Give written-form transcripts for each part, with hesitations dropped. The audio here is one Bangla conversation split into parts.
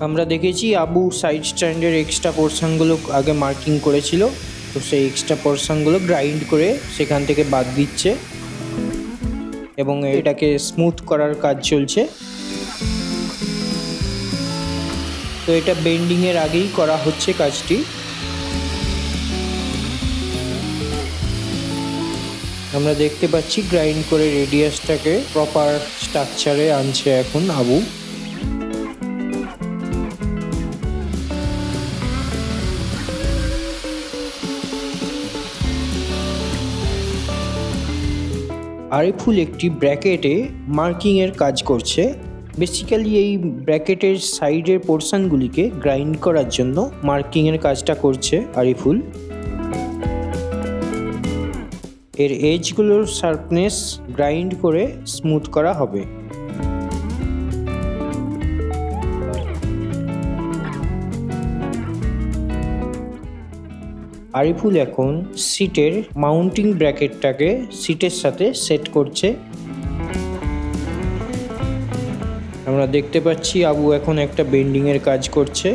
আমরা দেখেছি আবু সাইড স্ট্যান্ডের এক্সট্রা পোর্শনগুলো আগে মার্কিং করেছিল, তো সেই এক্সট্রা পোর্শনগুলো গ্রাইন্ড করে সেখান থেকে বাদ দিচ্ছে এবং এটাকে স্মুথ করার কাজ চলছে। তো এটা বেন্ডিংয়ের আগেই করা হচ্ছে কাজটি। আমরা দেখতে পাচ্ছি গ্রাইন্ড করে রেডিয়াসটাকে প্রপার স্ট্রাকচারে আনছে এখন আবু। আরিফুল একটি ব্র্যাকেটে মার্কিংয়ের কাজ করছে। বেসিক্যালি এই ব্র্যাকেটের সাইডের পোর্শনগুলিকে গ্রাইন্ড করার জন্য মার্কিংয়ের কাজটা করছে আরিফুল। এর এজগুলোর শার্পনেস গ্রাইন্ড করে স্মুথ করা হবে। আরিফুল এখন সিটের মাউন্টিং ব্র্যাকেটটাকে সিটের সাথে সেট করছে। আমরা দেখতে পাচ্ছি আবু এখন একটা বেন্ডিংয়ের কাজ করছে।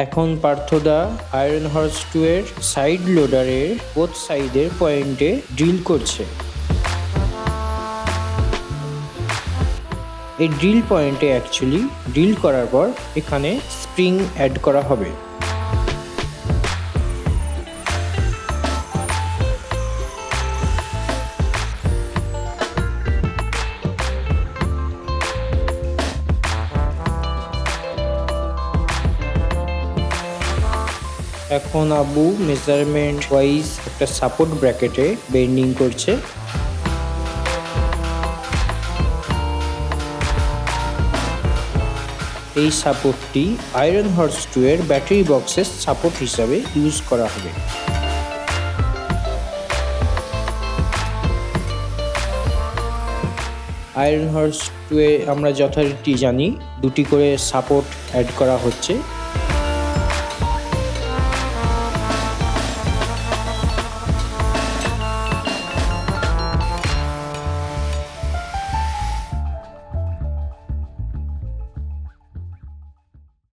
এখন পার্থদা আয়রন হর্স 2 এর সাইড লোডারের বোথ সাইডের পয়েন্টে ড্রিল করছে। এই ড্রিল পয়েন্টে অ্যাকচুয়ালি ড্রিল করার পর এখানে স্প্রিং অ্যাড করা হবে। এখন আবু মেজারমেন্ট ওয়াইজ একটা সাপোর্ট ব্র্যাকেটে বেন্ডিং করছে। এই সাপোর্টটি আয়রন হর্স 2 এর ব্যাটারি বক্সের সাপোর্ট হিসাবে ইউজ করা হবে। আয়রন হর্স 2 এ আমরা যথারীতি জানি দুটি করে সাপোর্ট অ্যাড করা হচ্ছে।